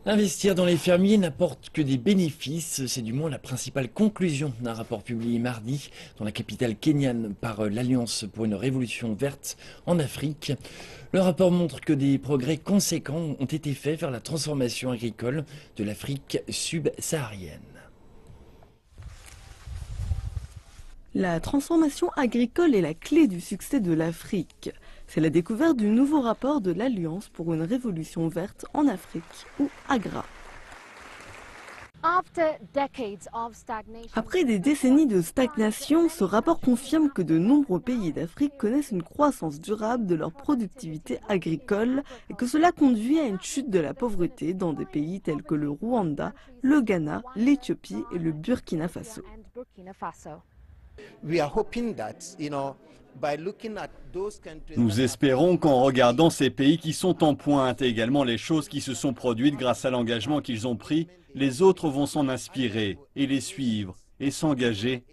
Investir dans les fermiers n'apporte que des bénéfices, c'est du moins la principale conclusion d'un rapport publié mardi dans la capitale kenyane par l'Alliance pour une révolution verte en Afrique. Le rapport montre que des progrès conséquents ont été faits vers la transformation agricole de l'Afrique subsaharienne. La transformation agricole est la clé du succès de l'Afrique. C'est la découverte du nouveau rapport de l'Alliance pour une révolution verte en Afrique, ou AGRA. Après des décennies de stagnation, ce rapport confirme que de nombreux pays d'Afrique connaissent une croissance durable de leur productivité agricole et que cela conduit à une chute de la pauvreté dans des pays tels que le Rwanda, le Ghana, l'Éthiopie et le Burkina Faso. Nous espérons qu'en regardant ces pays qui sont en pointe et également les choses qui se sont produites grâce à l'engagement qu'ils ont pris, les autres vont s'en inspirer et les suivre et s'engager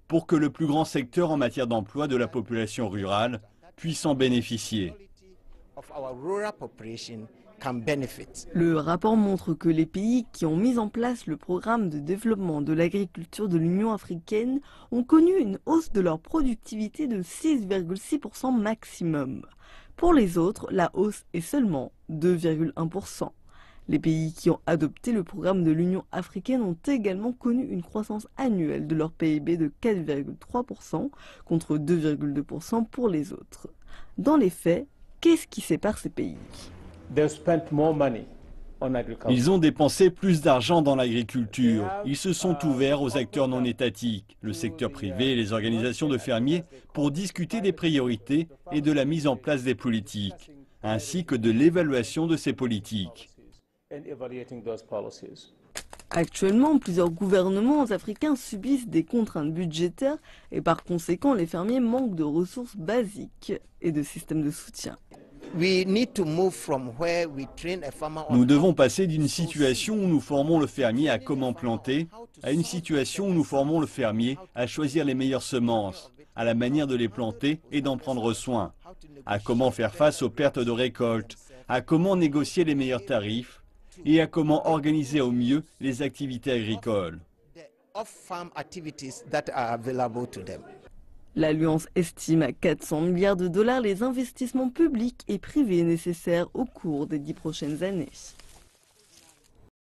pour que le plus grand secteur en matière d'emploi de la population rurale puisse en bénéficier. Le rapport montre que les pays qui ont mis en place le programme de développement de l'agriculture de l'Union africaine ont connu une hausse de leur productivité de 6,6% maximum. Pour les autres, la hausse est seulement 2,1%. Les pays qui ont adopté le programme de l'Union africaine ont également connu une croissance annuelle de leur PIB de 4,3% contre 2,2% pour les autres. Dans les faits, qu'est-ce qui sépare ces pays ? Ils ont dépensé plus d'argent dans l'agriculture. Ils se sont ouverts aux acteurs non étatiques, le secteur privé et les organisations de fermiers, pour discuter des priorités et de la mise en place des politiques, ainsi que de l'évaluation de ces politiques. Actuellement, plusieurs gouvernements africains subissent des contraintes budgétaires et par conséquent, les fermiers manquent de ressources basiques et de systèmes de soutien. Nous devons passer d'une situation où nous formons le fermier à comment planter, à une situation où nous formons le fermier à choisir les meilleures semences, à la manière de les planter et d'en prendre soin, à comment faire face aux pertes de récolte, à comment négocier les meilleurs tarifs et à comment organiser au mieux les activités agricoles. L'Alliance estime à 400 milliards de dollars les investissements publics et privés nécessaires au cours des 10 prochaines années.